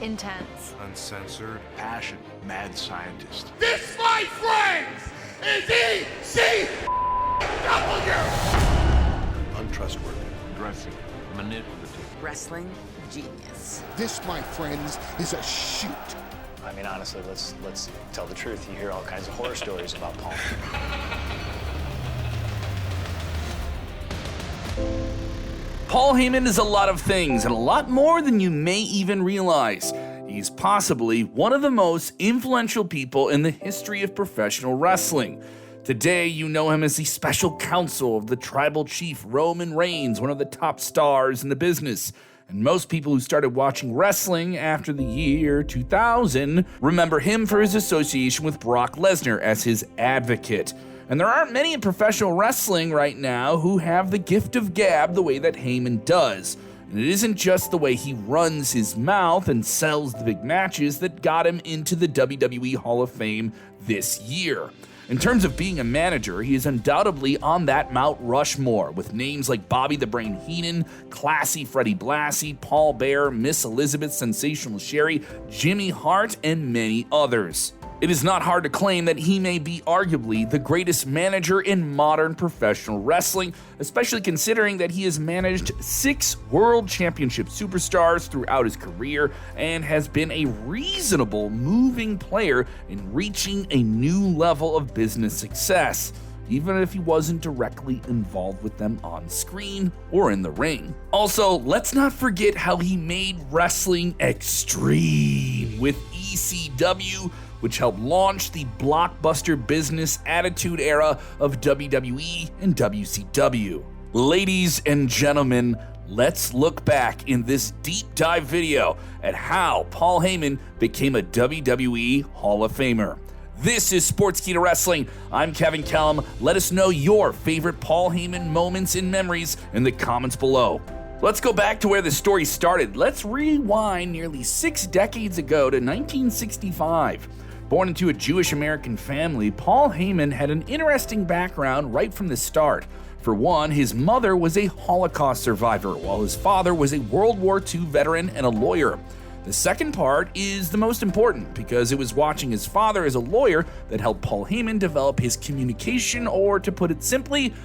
Intense. Uncensored. Passion. Mad scientist. This, my friends, is ECW! Untrustworthy. Aggressive. Manipulative. Wrestling genius. This, my friends, is a shoot. I mean, honestly, let's tell the truth. You hear all kinds of horror stories about Paul. Paul Heyman is a lot of things, and a lot more than you may even realize. He's possibly one of the most influential people in the history of professional wrestling. Today, you know him as the special counsel of the tribal chief Roman Reigns, one of the top stars in the business. And most people who started watching wrestling after the year 2000 remember him for his association with Brock Lesnar as his advocate. And there aren't many in professional wrestling right now who have the gift of gab the way that Heyman does. And it isn't just the way he runs his mouth and sells the big matches that got him into the WWE Hall of Fame this year. In terms of being a manager, he is undoubtedly on that Mount Rushmore, with names like Bobby the Brain Heenan, Classy Freddie Blassie, Paul Bearer, Miss Elizabeth Sensational Sherry, Jimmy Hart, and many others. It is not hard to claim that he may be arguably the greatest manager in modern professional wrestling, especially considering that he has managed 6 World Championship superstars throughout his career and has been a reasonable moving player in reaching a new level of business success, even if he wasn't directly involved with them on screen or in the ring. Also, let's not forget how he made wrestling extreme with ECW, which helped launch the blockbuster business attitude era of WWE and WCW. Ladies and gentlemen, let's look back in this deep dive video at how Paul Heyman became a WWE Hall of Famer. This is Sportskeeda Wrestling. I'm Kevin Kellum. Let us know your favorite Paul Heyman moments and memories in the comments below. Let's go back to where the story started. Let's rewind nearly 6 decades ago to 1965. Born into a Jewish-American family, Paul Heyman had an interesting background right from the start. For one, his mother was a Holocaust survivor, while his father was a World War II veteran and a lawyer. The second part is the most important, because it was watching his father as a lawyer that helped Paul Heyman develop his communication, or to put it simply,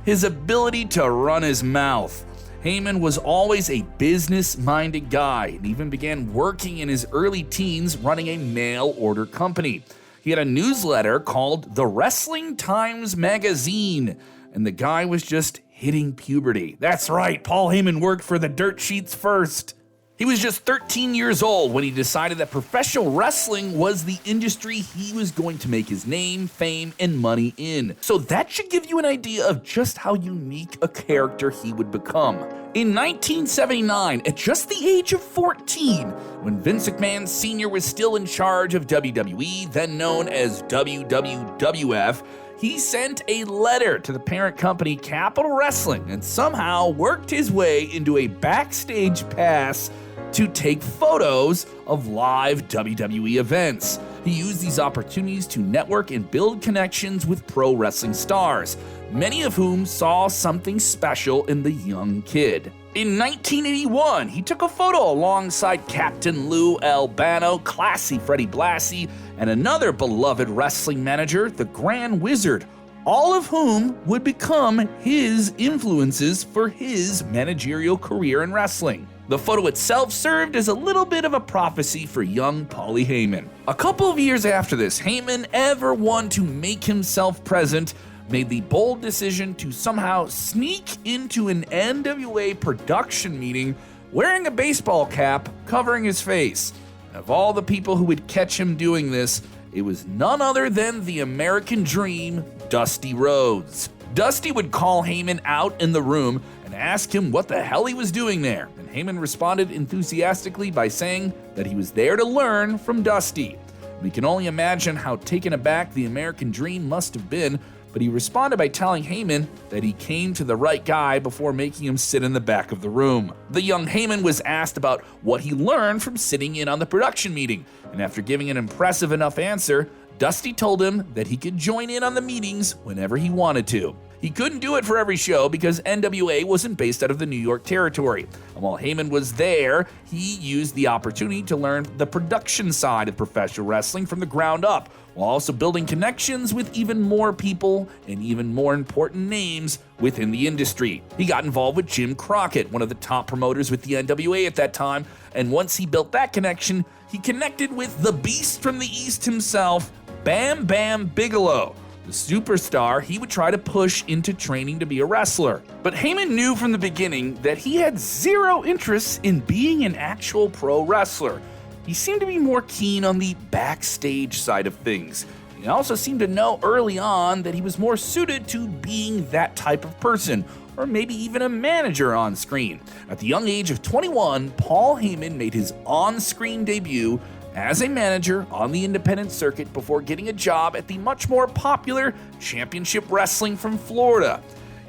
his ability to run his mouth. Heyman was always a business-minded guy and even began working in his early teens running a mail-order company. He had a newsletter called The Wrestling Times Magazine, and the guy was just hitting puberty. That's right, Paul Heyman worked for the dirt sheets first. He was just 13 years old when he decided that professional wrestling was the industry he was going to make his name, fame, and money in. So that should give you an idea of just how unique a character he would become. In 1979, at just the age of 14, when Vince McMahon Sr. was still in charge of WWE, then known as WWF, he sent a letter to the parent company Capital Wrestling and somehow worked his way into a backstage pass to take photos of live WWE events. He used these opportunities to network and build connections with pro wrestling stars, many of whom saw something special in the young kid. In 1981, he took a photo alongside Captain Lou Albano, Classy Freddie Blassie, and another beloved wrestling manager, the Grand Wizard, all of whom would become his influences for his managerial career in wrestling. The photo itself served as a little bit of a prophecy for young Paulie Heyman. A couple of years after this, Heyman, ever one to make himself present, made the bold decision to somehow sneak into an NWA production meeting wearing a baseball cap covering his face. Of all the people who would catch him doing this, it was none other than the American Dream, Dusty Rhodes. Dusty would call Heyman out in the room and ask him what the hell he was doing there, and Heyman responded enthusiastically by saying that he was there to learn from Dusty. We can only imagine how taken aback the American Dream must have been, but he responded by telling Heyman that he came to the right guy before making him sit in the back of the room. The young Heyman was asked about what he learned from sitting in on the production meeting, and after giving an impressive enough answer, Dusty told him that he could join in on the meetings whenever he wanted to. He couldn't do it for every show because NWA wasn't based out of the New York territory. And while Heyman was there, he used the opportunity to learn the production side of professional wrestling from the ground up, while also building connections with even more people and even more important names within the industry. He got involved with Jim Crockett, one of the top promoters with the NWA at that time, and once he built that connection, he connected with the Beast from the East himself, Bam Bam Bigelow, the superstar he would try to push into training to be a wrestler. But Heyman knew from the beginning that he had zero interest in being an actual pro wrestler. He seemed to be more keen on the backstage side of things. He also seemed to know early on that he was more suited to being that type of person, or maybe even a manager on screen. At the young age of 21, Paul Heyman made his on-screen debut as a manager on the independent circuit before getting a job at the much more popular Championship Wrestling from Florida.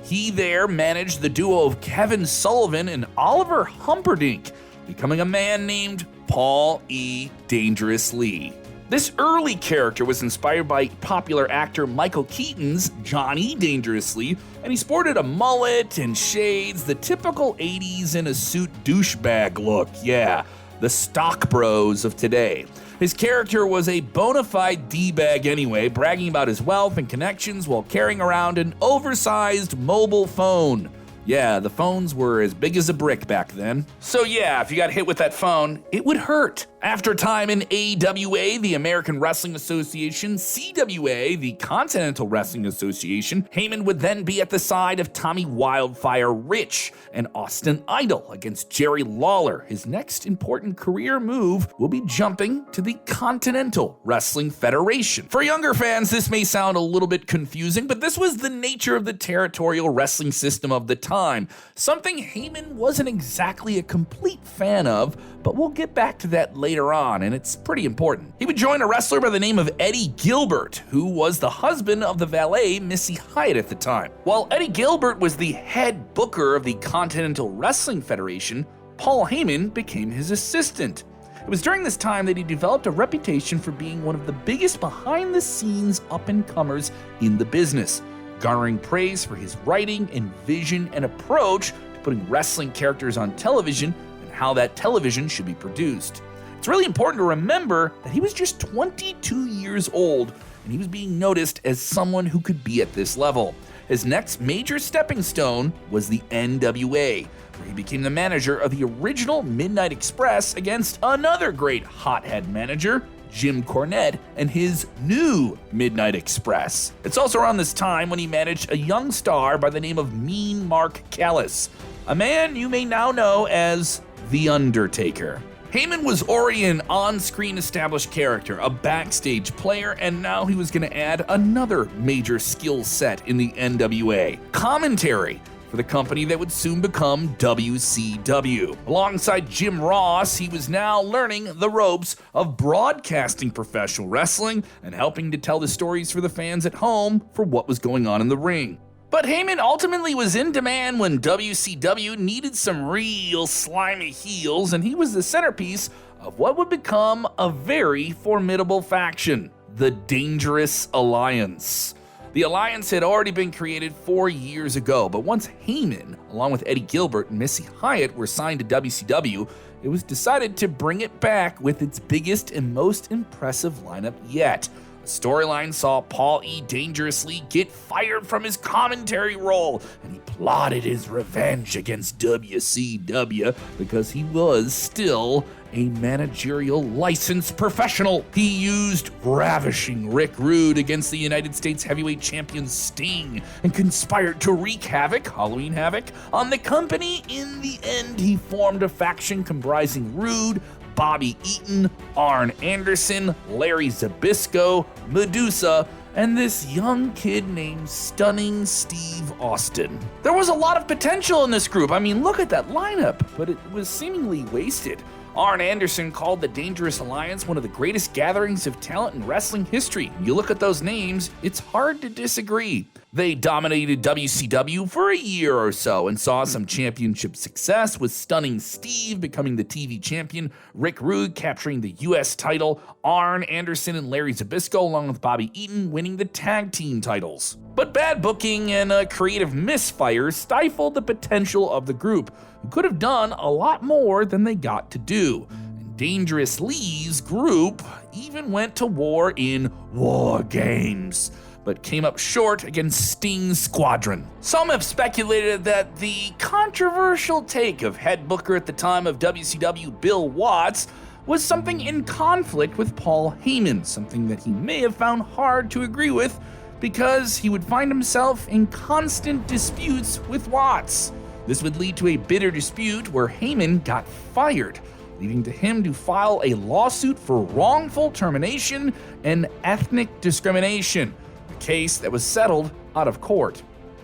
He there managed the duo of Kevin Sullivan and Oliver Humperdinck, becoming a man named Paul E. Dangerous Lee. This early character was inspired by popular actor Michael Keaton's Johnny Dangerous Lee, and he sported a mullet and shades, the typical 80s in a suit douchebag look. Yeah, the stock bros of today. His character was a bona fide D-bag anyway, bragging about his wealth and connections while carrying around an oversized mobile phone. Yeah, the phones were as big as a brick back then. So yeah, if you got hit with that phone, it would hurt. After time in AWA, the American Wrestling Association, CWA, the Continental Wrestling Association, Heyman would then be at the side of Tommy Wildfire Rich and Austin Idol against Jerry Lawler. His next important career move will be jumping to the Continental Wrestling Federation. For younger fans, this may sound a little bit confusing, but this was the nature of the territorial wrestling system of the time, something Heyman wasn't exactly a complete fan of, but we'll get back to that later on, and it's pretty important. He would join a wrestler by the name of Eddie Gilbert, who was the husband of the valet Missy Hyatt at the time. While Eddie Gilbert was the head booker of the Continental Wrestling Federation, Paul Heyman became his assistant. It was during this time that he developed a reputation for being one of the biggest behind-the-scenes up-and-comers in the business, garnering praise for his writing and vision and approach to putting wrestling characters on television and how that television should be produced. It's really important to remember that he was just 22 years old and he was being noticed as someone who could be at this level. His next major stepping stone was the NWA, where he became the manager of the original Midnight Express against another great hothead manager, Jim Cornette, and his new Midnight Express. It's also around this time when he managed a young star by the name of Mean Mark Callis, a man you may now know as The Undertaker. Heyman was already an on-screen established character, a backstage player, and now he was going to add another major skill set in the NWA: commentary for the company that would soon become WCW. Alongside Jim Ross, he was now learning the ropes of broadcasting professional wrestling and helping to tell the stories for the fans at home for what was going on in the ring. But Heyman ultimately was in demand when WCW needed some real slimy heels, and he was the centerpiece of what would become a very formidable faction, the Dangerous Alliance. The alliance had already been created 4 years ago, but once Heyman, along with Eddie Gilbert and Missy Hyatt, were signed to WCW, it was decided to bring it back with its biggest and most impressive lineup yet. The storyline saw Paul E. Dangerous Lee get fired from his commentary role, and he plotted his revenge against WCW because he was still a managerial licensed professional. He used ravishing Rick Rude against the United States heavyweight champion Sting and conspired to wreak Halloween Havoc, on the company. In the end, he formed a faction comprising Rude, Bobby Eaton, Arn Anderson, Larry Zbyszko, Medusa, and this young kid named Stunning Steve Austin. There was a lot of potential in this group. I mean, look at that lineup, but it was seemingly wasted. Arn Anderson called the Dangerous Alliance one of the greatest gatherings of talent in wrestling history. You look at those names, it's hard to disagree. They dominated WCW for a year or so and saw some championship success, with Stunning Steve becoming the TV champion, Rick Rude capturing the US title, Arn Anderson and Larry Zbyszko along with Bobby Eaton winning the tag team titles. But bad booking and a creative misfire stifled the potential of the group, who could have done a lot more than they got to do. Dangerous Lee's group even went to war in War Games, but came up short against Sting's squadron. Some have speculated that the controversial take of head booker at the time of WCW, Bill Watts, was something in conflict with Paul Heyman, something that he may have found hard to agree with because he would find himself in constant disputes with Watts. This would lead to a bitter dispute where Heyman got fired, leading to him to file a lawsuit for wrongful termination and ethnic discrimination, a case that was settled out of court.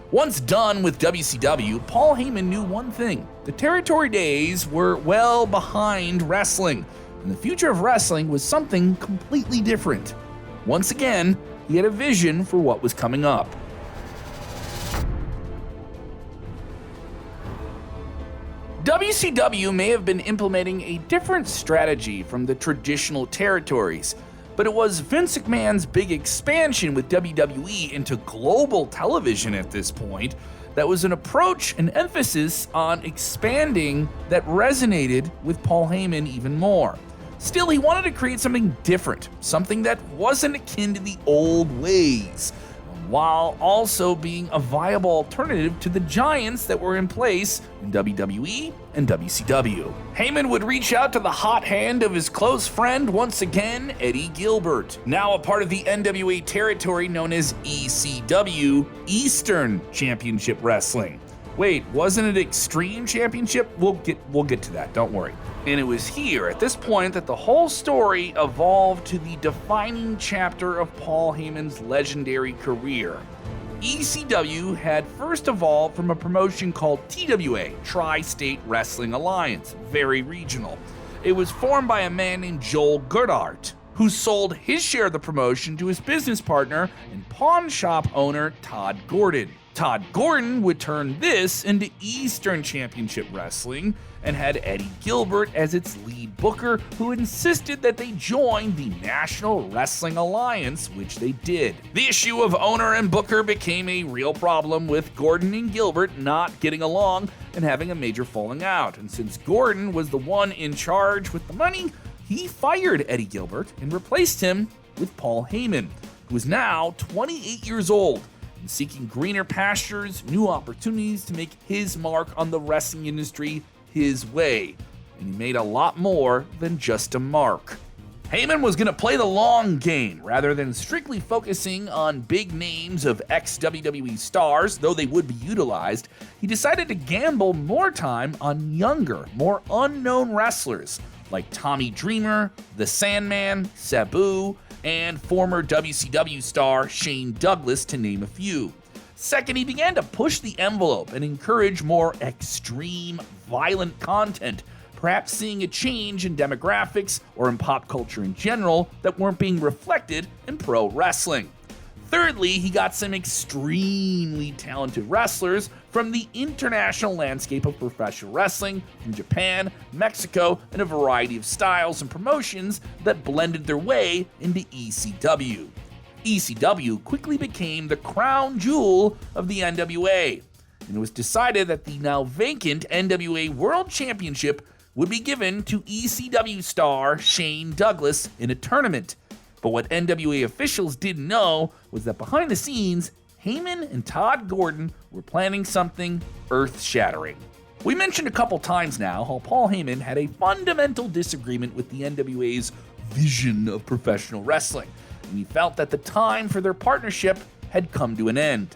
Once done with WCW, Paul Heyman knew one thing: the territory days were well behind wrestling, and the future of wrestling was something completely different. Once again, he had a vision for what was coming up. WCW may have been implementing a different strategy from the traditional territories, but it was Vince McMahon's big expansion with WWE into global television at this point that was an approach and emphasis on expanding that resonated with Paul Heyman even more. Still, he wanted to create something different, something that wasn't akin to the old ways, while also being a viable alternative to the giants that were in place in WWE and WCW. Heyman would reach out to the hot hand of his close friend once again, Eddie Gilbert, now a part of the NWA territory known as ECW, Eastern Championship Wrestling. Wait, wasn't it Extreme Championship? We'll get to that, don't worry. And it was here, at this point, that the whole story evolved to the defining chapter of Paul Heyman's legendary career. ECW had first evolved from a promotion called TWA, Tri-State Wrestling Alliance, very regional. It was formed by a man named Joel Goodhart, who sold his share of the promotion to his business partner and pawn shop owner Todd Gordon. Todd Gordon would turn this into Eastern Championship Wrestling and had Eddie Gilbert as its lead booker, who insisted that they join the National Wrestling Alliance, which they did. The issue of owner and booker became a real problem, with Gordon and Gilbert not getting along and having a major falling out. And since Gordon was the one in charge with the money, he fired Eddie Gilbert and replaced him with Paul Heyman, who is now 28 years old and seeking greener pastures, new opportunities to make his mark on the wrestling industry his way. And he made a lot more than just a mark. Heyman was going to play the long game rather than strictly focusing on big names of ex-WWE stars, though they would be utilized. He decided to gamble more time on younger, more unknown wrestlers like Tommy Dreamer, The Sandman, Sabu, and former WCW star Shane Douglas, to name a few. Second, he began to push the envelope and encourage more extreme, violent content, perhaps seeing a change in demographics or in pop culture in general that weren't being reflected in pro wrestling. Thirdly, he got some extremely talented wrestlers from the international landscape of professional wrestling from Japan, Mexico, and a variety of styles and promotions that blended their way into ECW. ECW quickly became the crown jewel of the NWA, and it was decided that the now vacant NWA World Championship would be given to ECW star Shane Douglas in a tournament. But what NWA officials didn't know was that behind the scenes, Heyman and Todd Gordon were planning something earth-shattering. We mentioned a couple times now how Paul Heyman had a fundamental disagreement with the NWA's vision of professional wrestling, and he felt that the time for their partnership had come to an end.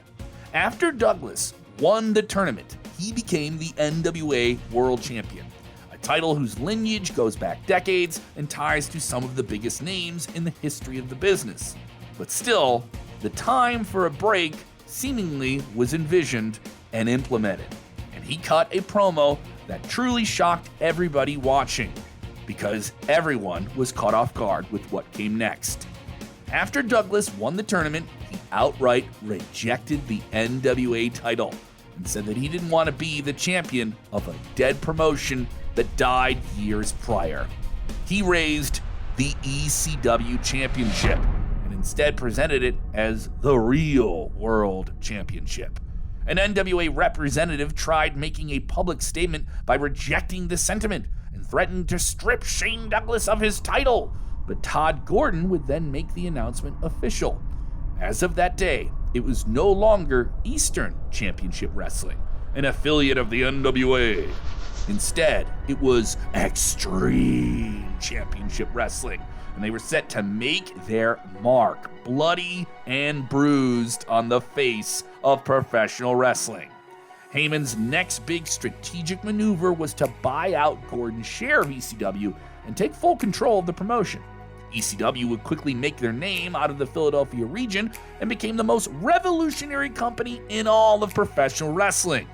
After Douglas won the tournament, he became the NWA World Champion, a title whose lineage goes back decades and ties to some of the biggest names in the history of the business. But still, the time for a break seemingly was envisioned and implemented, and he cut a promo that truly shocked everybody watching, because everyone was caught off guard with what came next. After Douglas won the tournament, he outright rejected the NWA title and said that he didn't want to be the champion of a dead promotion that died years prior. He raised the ECW Championship and instead presented it as the real World Championship. An NWA representative tried making a public statement by rejecting the sentiment and threatened to strip Shane Douglas of his title, but Todd Gordon would then make the announcement official. As of that day, it was no longer Eastern Championship Wrestling, an affiliate of the NWA. Instead, it was Extreme Championship Wrestling, and they were set to make their mark, bloody and bruised, on the face of professional wrestling. Heyman's next big strategic maneuver was to buy out Gordon's share of ECW and take full control of the promotion. ECW would quickly make their name out of the Philadelphia region and became the most revolutionary company in all of professional wrestling.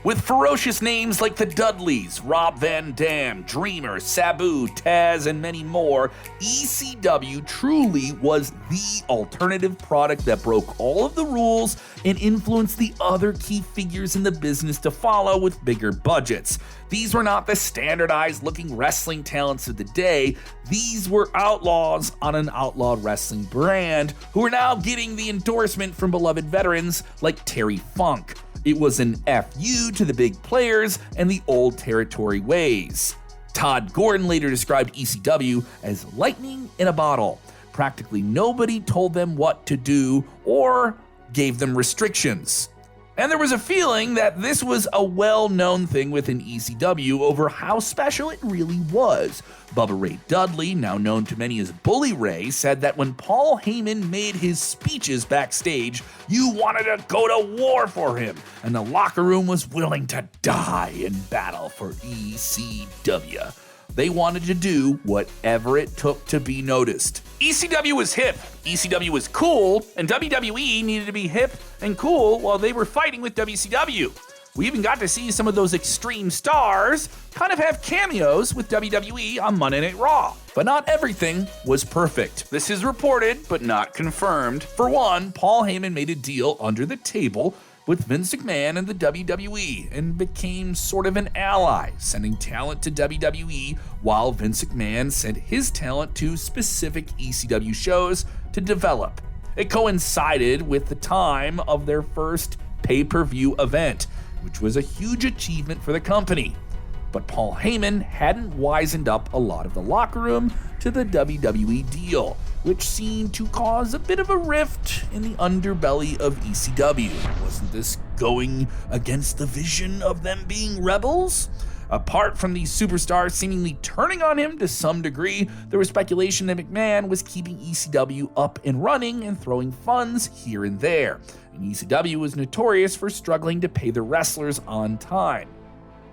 With ferocious names like the Dudleys, Rob Van Dam, Dreamer, Sabu, Taz, and many more, ECW truly was the alternative product that broke all of the rules and influenced the other key figures in the business to follow with bigger budgets. These were not the standardized-looking wrestling talents of the day. These were outlaws on an outlaw wrestling brand who were now getting the endorsement from beloved veterans like Terry Funk. It was an FU to the big players and the old territory ways. Todd Gordon later described ECW as lightning in a bottle. Practically nobody told them what to do or gave them restrictions. And there was a feeling that this was a well-known thing within ECW over how special it really was. Bubba Ray Dudley, now known to many as Bully Ray, said that when Paul Heyman made his speeches backstage, you wanted to go to war for him, and the locker room was willing to die in battle for ECW. They wanted to do whatever it took to be noticed. ECW was hip, ECW was cool, and WWE needed to be hip and cool while they were fighting with WCW. We even got to see some of those extreme stars kind of have cameos with WWE on Monday Night Raw. But not everything was perfect. This is reported, but not confirmed. For one, Paul Heyman made a deal under the table with Vince McMahon and the WWE and became sort of an ally, sending talent to WWE while Vince McMahon sent his talent to specific ECW shows to develop. It coincided with the time of their first pay-per-view event, which was a huge achievement for the company. But Paul Heyman hadn't wisened up a lot of the locker room to the WWE deal, which seemed to cause a bit of a rift in the underbelly of ECW. Wasn't this going against the vision of them being rebels? Apart from these superstars seemingly turning on him to some degree, there was speculation that McMahon was keeping ECW up and running and throwing funds here and there. And ECW was notorious for struggling to pay their wrestlers on time.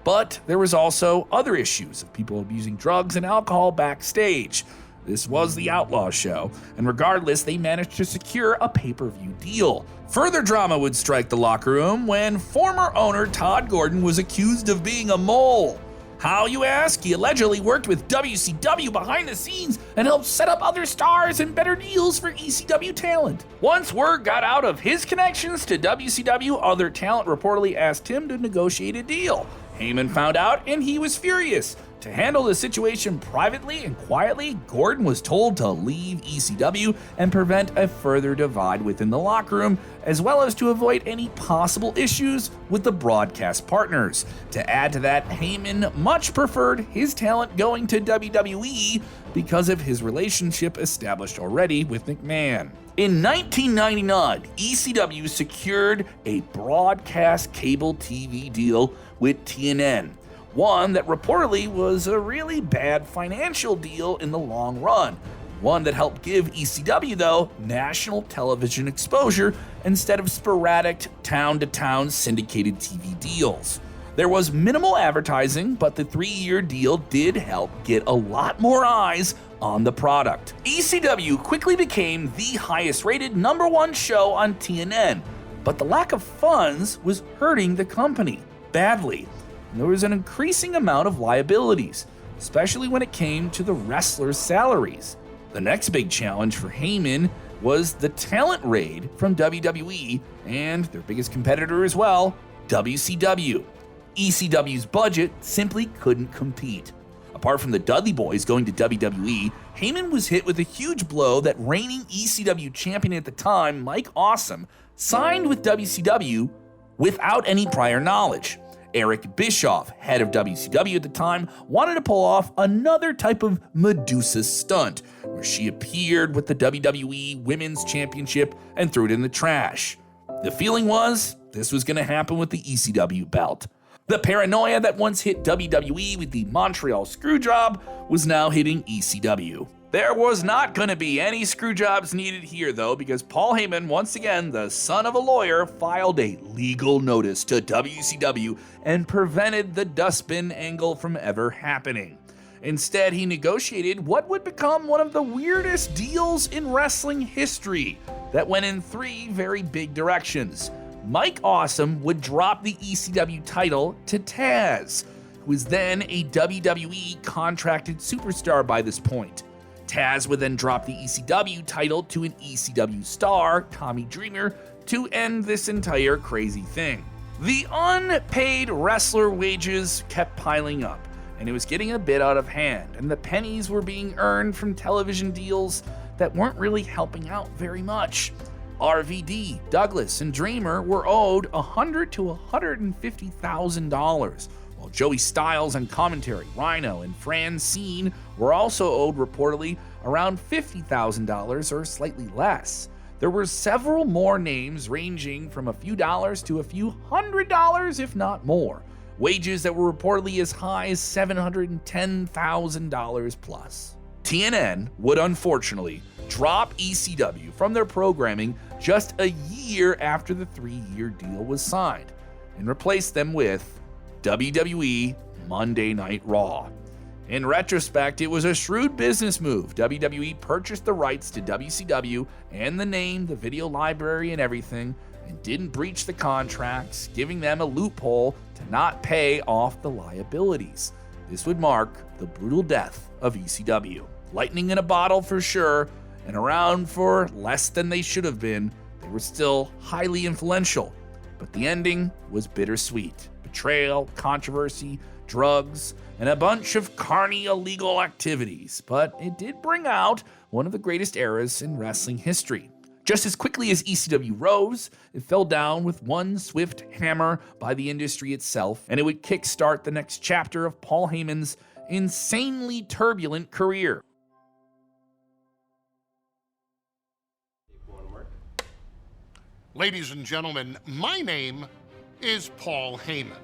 But there was also other issues of people abusing drugs and alcohol backstage. This was the Outlaw show, and regardless, they managed to secure a pay-per-view deal. Further drama would strike the locker room when former owner Todd Gordon was accused of being a mole. How, you ask? He allegedly worked with WCW behind the scenes and helped set up other stars and better deals for ECW talent. Once word got out of his connections to WCW, other talent reportedly asked him to negotiate a deal. Heyman found out and he was furious. To handle the situation privately and quietly, Gordon was told to leave ECW and prevent a further divide within the locker room, as well as to avoid any possible issues with the broadcast partners. To add to that, Heyman much preferred his talent going to WWE because of his relationship established already with McMahon. In 1999, ECW secured a broadcast cable TV deal with TNN. One that reportedly was a really bad financial deal in the long run. One that helped give ECW, though, national television exposure instead of sporadic town-to-town syndicated TV deals. There was minimal advertising, but the 3-year deal did help get a lot more eyes on the product. ECW quickly became the highest-rated #1 show on TNN, but the lack of funds was hurting the company badly. There was an increasing amount of liabilities, especially when it came to the wrestlers' salaries. The next big challenge for Heyman was the talent raid from WWE and their biggest competitor as well, WCW. ECW's budget simply couldn't compete. Apart from the Dudley Boys going to WWE, Heyman was hit with a huge blow that reigning ECW champion at the time, Mike Awesome, signed with WCW without any prior knowledge. Eric Bischoff, head of WCW at the time, wanted to pull off another type of Medusa stunt, where she appeared with the WWE Women's Championship and threw it in the trash. The feeling was this was going to happen with the ECW belt. The paranoia that once hit WWE with the Montreal Screwjob was now hitting ECW. There was not going to be any screwjobs needed here, though, because Paul Heyman, once again, the son of a lawyer, filed a legal notice to WCW and prevented the dustbin angle from ever happening. Instead, he negotiated what would become one of the weirdest deals in wrestling history that went in three very big directions. Mike Awesome would drop the ECW title to Taz, who was then a WWE contracted superstar by this point. Taz would then drop the ECW title to an ECW star, Tommy Dreamer, to end this entire crazy thing. The unpaid wrestler wages kept piling up, and it was getting a bit out of hand, and the pennies were being earned from television deals that weren't really helping out very much. RVD, Douglas, and Dreamer were owed $100,000 to $150,000, while Joey Styles and commentary, Rhino, and Francine were also owed reportedly around $50,000 or slightly less. There were several more names ranging from a few dollars to a few $100, if not more. Wages that were reportedly as high as $710,000 plus. TNN would unfortunately drop ECW from their programming just a year after the 3-year deal was signed and replace them with WWE Monday Night Raw. In retrospect, it was a shrewd business move. WWE purchased the rights to WCW and the name, the video library, and everything, and didn't breach the contracts, giving them a loophole to not pay off the liabilities. This would mark the brutal death of ECW. Lightning in a bottle for sure, and around for less than they should have been. They were still highly influential, but the ending was bittersweet. Betrayal, controversy, drugs, and a bunch of carny illegal activities, but it did bring out one of the greatest eras in wrestling history. Just as quickly as ECW rose, it fell down with one swift hammer by the industry itself, and it would kickstart the next chapter of Paul Heyman's insanely turbulent career. Ladies and gentlemen, my name is Paul Heyman.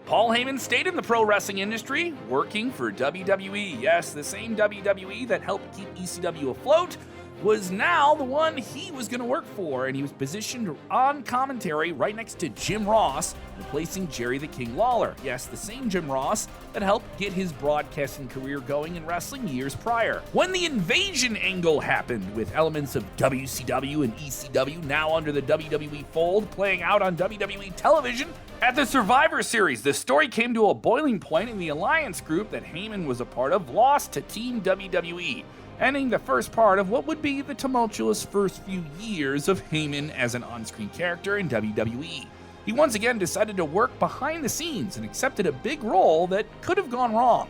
Paul Heyman stayed in the pro wrestling industry, working for WWE. Yes, the same WWE that helped keep ECW afloat was now the one he was going to work for, and he was positioned on commentary right next to Jim Ross, replacing Jerry the King Lawler. Yes, the same Jim Ross that helped get his broadcasting career going in wrestling years prior. When the invasion angle happened, with elements of WCW and ECW now under the WWE fold playing out on WWE television, at the Survivor Series, the story came to a boiling point, and the alliance group that Heyman was a part of lost to Team WWE, ending the first part of what would be the tumultuous first few years of Heyman as an on-screen character in WWE. He once again decided to work behind the scenes and accepted a big role that could have gone wrong.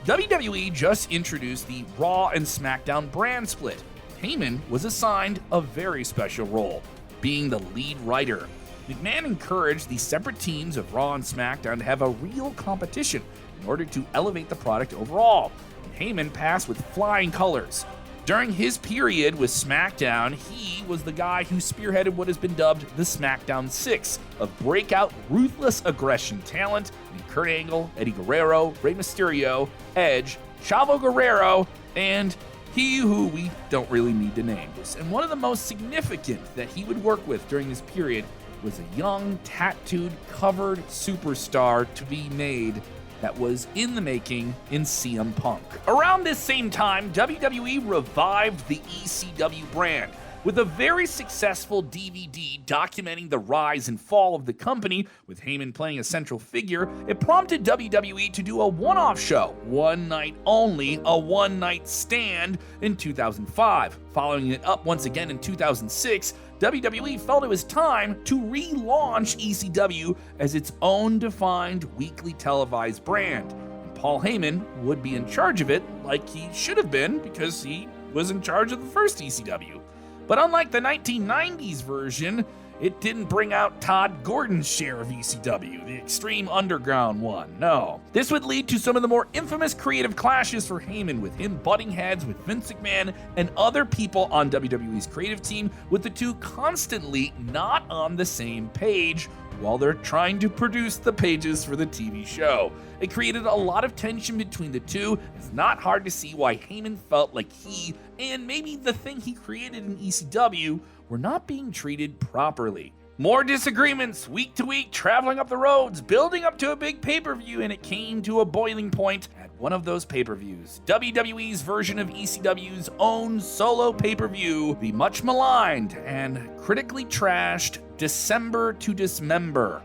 WWE just introduced the Raw and SmackDown brand split. Heyman was assigned a very special role, being the lead writer. McMahon encouraged the separate teams of Raw and SmackDown to have a real competition in order to elevate the product overall. Heyman passed with flying colors. During his period with SmackDown, he was the guy who spearheaded what has been dubbed the SmackDown Six of breakout, ruthless aggression talent in Kurt Angle, Eddie Guerrero, Rey Mysterio, Edge, Chavo Guerrero, and he who we don't really need to name. And one of the most significant that he would work with during this period was a young, tattooed, covered superstar to be made that was in the making in CM Punk. Around this same time, WWE revived the ECW brand, With a very successful DVD documenting the rise and fall of the company, with Heyman playing a central figure, it prompted WWE to do a one-off show, one night only, a one-night stand, in 2005. Following it up once again in 2006, WWE felt it was time to relaunch ECW as its own defined weekly televised brand. And Paul Heyman would be in charge of it, like he should have been, because he was in charge of the first ECW. But unlike the 1990s version, it didn't bring out Todd Gordon's share of ECW, the Extreme Underground one, no. This would lead to some of the more infamous creative clashes for Heyman, with him butting heads with Vince McMahon and other people on WWE's creative team, with the two constantly not on the same page while they're trying to produce the pages for the TV show. It created a lot of tension between the two. It's not hard to see why Heyman felt like he, and maybe the thing he created in ECW, were not being treated properly. More disagreements week to week, traveling up the roads, building up to a big pay-per-view, and it came to a boiling point at one of those pay-per-views. WWE's version of ECW's own solo pay-per-view, the much maligned and critically trashed December to Dismember.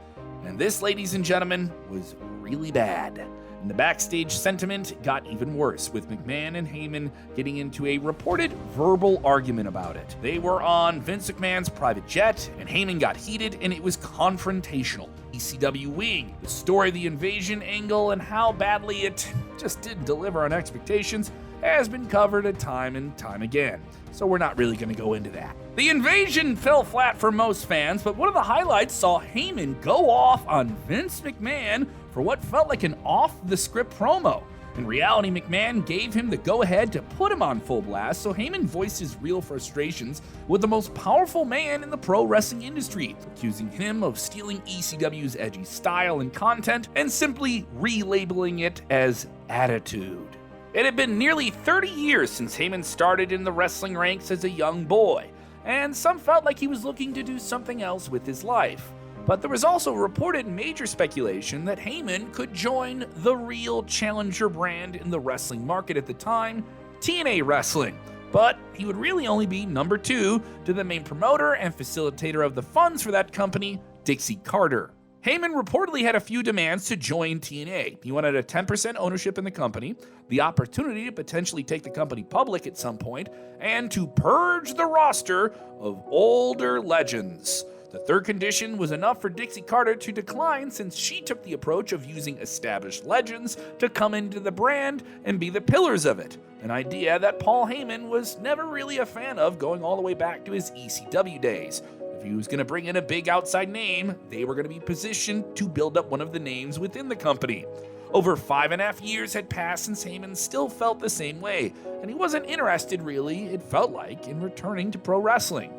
And this, ladies and gentlemen, was really bad. And the backstage sentiment got even worse, with McMahon and Heyman getting into a reported verbal argument about it. They were on Vince McMahon's private jet, and Heyman got heated, and it was confrontational. ECW wing, the story of the invasion angle, and how badly it just didn't deliver on expectations has been covered a time and time again, so we're not really going to go into that. The invasion fell flat for most fans, but one of the highlights saw Heyman go off on Vince McMahon for what felt like an off-the-script promo. In reality, McMahon gave him the go-ahead to put him on full blast, so Heyman voiced his real frustrations with the most powerful man in the pro wrestling industry, accusing him of stealing ECW's edgy style and content and simply relabeling it as attitude. It had been nearly 30 years since Heyman started in the wrestling ranks as a young boy, and some felt like he was looking to do something else with his life. But there was also reported major speculation that Heyman could join the real challenger brand in the wrestling market at the time, TNA Wrestling. But he would really only be number 2 to the main promoter and facilitator of the funds for that company, Dixie Carter. Heyman reportedly had a few demands to join TNA. He wanted a 10% ownership in the company, the opportunity to potentially take the company public at some point, and to purge the roster of older legends. The third condition was enough for Dixie Carter to decline, since she took the approach of using established legends to come into the brand and be the pillars of it, an idea that Paul Heyman was never really a fan of, going all the way back to his ECW days. If he was going to bring in a big outside name, they were going to be positioned to build up one of the names within the company. Over 5.5 years had passed since Heyman still felt the same way, and he wasn't interested, really, it felt like, in returning to pro wrestling.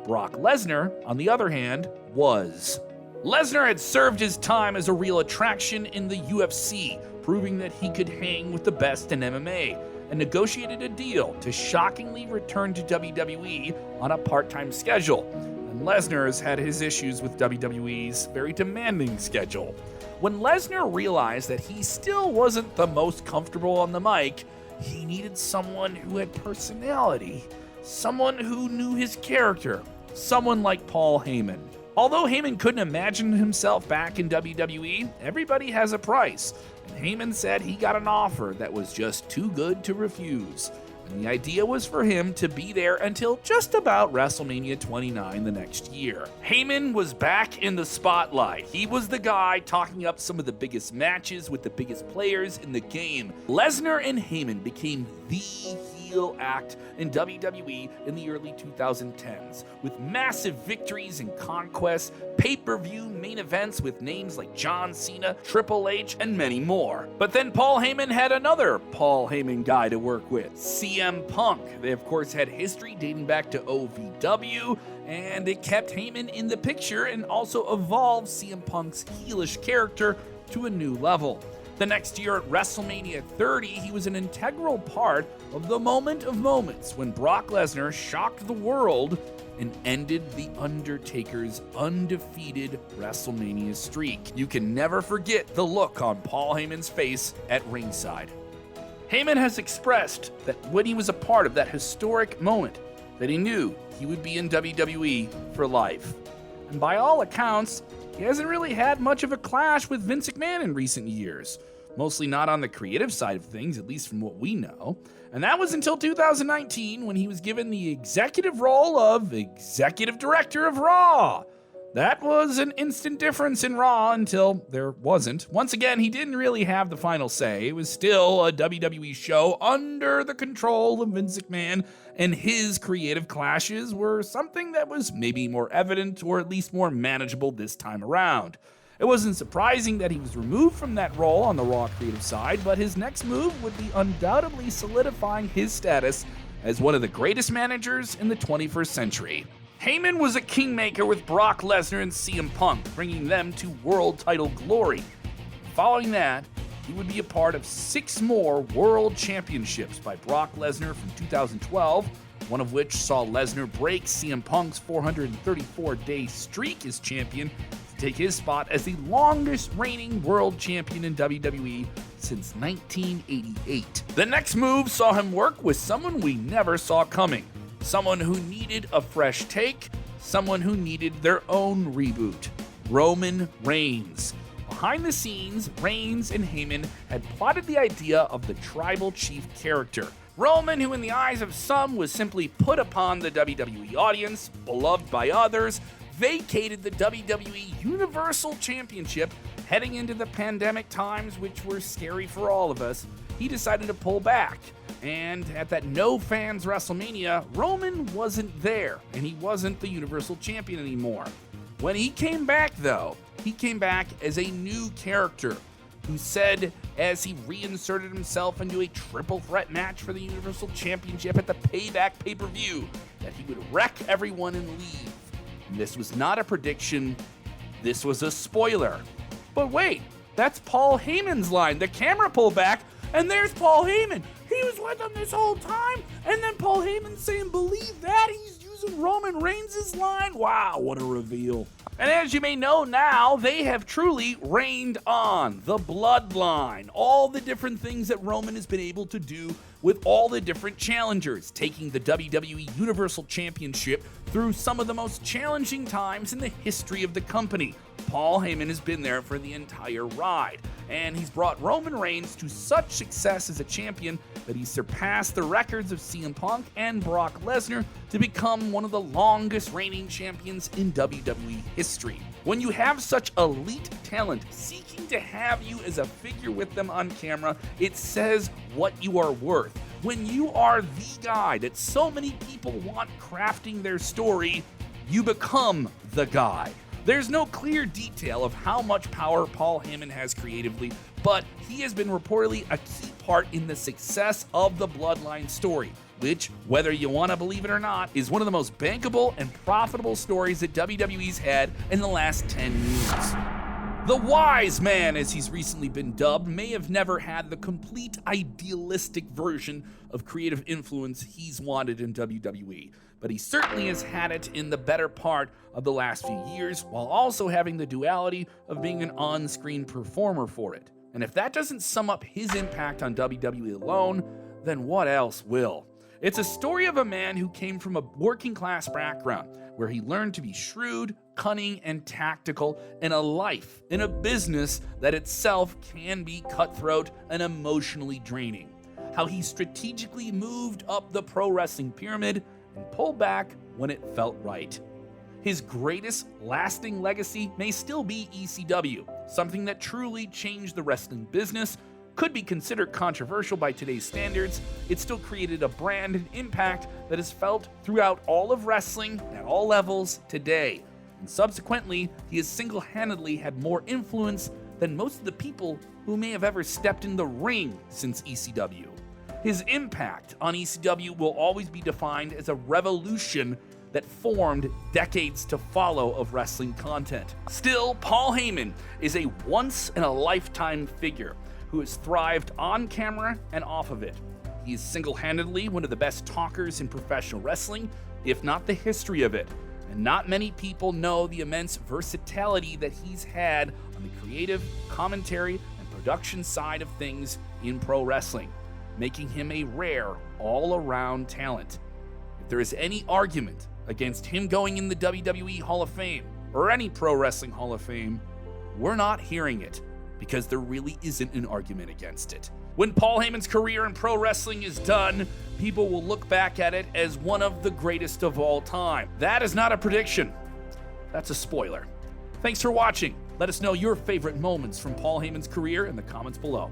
Brock Lesnar, on the other hand, was. Lesnar had served his time as a real attraction in the UFC, proving that he could hang with the best in MMA, and negotiated a deal to shockingly return to WWE on a part-time schedule. And Lesnar's had his issues with WWE's very demanding schedule. When Lesnar realized that he still wasn't the most comfortable on the mic, he needed someone who had personality, someone who knew his character, someone like Paul Heyman. Although Heyman couldn't imagine himself back in WWE, everybody has a price, and Heyman said he got an offer that was just too good to refuse. And the idea was for him to be there until just about WrestleMania 29 the next year. Heyman was back in the spotlight. He was the guy talking up some of the biggest matches with the biggest players in the game. Lesnar and Heyman became the heel act in WWE in the early 2010s, with massive victories and conquests, pay-per-view main events with names like John Cena, Triple H, and many more. But then Paul Heyman had another Paul Heyman guy to work with, CM Punk. They of course had history dating back to OVW, and it kept Heyman in the picture and also evolved CM Punk's heelish character to a new level. The next year at WrestleMania 30, he was an integral part of the moment of moments when Brock Lesnar shocked the world and ended The Undertaker's undefeated WrestleMania streak. You can never forget the look on Paul Heyman's face at ringside. Heyman has expressed that when he was a part of that historic moment, that he knew he would be in WWE for life. And by all accounts, he hasn't really had much of a clash with Vince McMahon in recent years. Mostly not on the creative side of things, at least from what we know. And that was until 2019 when he was given the executive role of Executive Director of Raw. That was an instant difference in Raw until there wasn't. Once again, he didn't really have the final say. It was still a WWE show under the control of Vince McMahon, and his creative clashes were something that was maybe more evident or at least more manageable this time around. It wasn't surprising that he was removed from that role on the Raw creative side, but his next move would be undoubtedly solidifying his status as one of the greatest managers in the 21st century. Heyman was a kingmaker with Brock Lesnar and CM Punk, bringing them to world title glory. Following that, he would be a part of 6 more world championships by Brock Lesnar from 2012, one of which saw Lesnar break CM Punk's 434-day streak as champion, take his spot as the longest reigning world champion in WWE since 1988. The next move saw him work with someone we never saw coming. Someone who needed a fresh take, someone who needed their own reboot. Roman Reigns. Behind the scenes, Reigns and Heyman had plotted the idea of the tribal chief character. Roman, who in the eyes of some was simply put upon the WWE audience, beloved by others, vacated the WWE Universal Championship heading into the pandemic times, which were scary for all of us. He decided to pull back. And at that no fans WrestleMania, Roman wasn't there, and he wasn't the Universal Champion anymore. When he came back, though, he came back as a new character who said, as he reinserted himself into a triple threat match for the Universal Championship at the Payback pay-per-view, that he would wreck everyone and leave. This was not a prediction, this was a spoiler. But wait, that's Paul Heyman's line. The camera pulled back, and there's Paul Heyman. He was with them this whole time, and then Paul Heyman saying, believe that? He's using Roman Reigns' line? Wow, what a reveal. And as you may know now, they have truly reigned on the bloodline. All the different things that Roman has been able to do with all the different challengers, taking the WWE Universal Championship through some of the most challenging times in the history of the company. Paul Heyman has been there for the entire ride, and he's brought Roman Reigns to such success as a champion that he's surpassed the records of CM Punk and Brock Lesnar to become one of the longest reigning champions in WWE history. When you have such elite talent seeking to have you as a figure with them on camera, it says what you are worth. When you are the guy that so many people want crafting their story, you become the guy. There's no clear detail of how much power Paul Heyman has creatively, but he has been reportedly a key part in the success of the Bloodline story, which, whether you want to believe it or not, is one of the most bankable and profitable stories that WWE's had in the last 10 years. The wise man, as he's recently been dubbed, may have never had the complete idealistic version of creative influence he's wanted in WWE, but he certainly has had it in the better part of the last few years, while also having the duality of being an on-screen performer for it. And if that doesn't sum up his impact on WWE alone, then what else will? It's a story of a man who came from a working-class background, where he learned to be shrewd, cunning, and tactical in a life, in a business that itself can be cutthroat and emotionally draining. How he strategically moved up the pro wrestling pyramid and pulled back when it felt right. His greatest lasting legacy may still be ECW, something that truly changed the wrestling business. Could be considered controversial by today's standards, it still created a brand and impact that is felt throughout all of wrestling at all levels today. And subsequently, he has single-handedly had more influence than most of the people who may have ever stepped in the ring since ECW. His impact on ECW will always be defined as a revolution that formed decades to follow of wrestling content. Still, Paul Heyman is a once-in-a-lifetime figure who has thrived on camera and off of it. He is single-handedly one of the best talkers in professional wrestling, if not the history of it. And not many people know the immense versatility that he's had on the creative, commentary, and production side of things in pro wrestling, making him a rare, all-around talent. If there is any argument against him going in the WWE Hall of Fame or any Pro Wrestling Hall of Fame, we're not hearing it because there really isn't an argument against it. When Paul Heyman's career in pro wrestling is done, people will look back at it as one of the greatest of all time. That is not a prediction. That's a spoiler. Thanks for watching. Let us know your favorite moments from Paul Heyman's career in the comments below.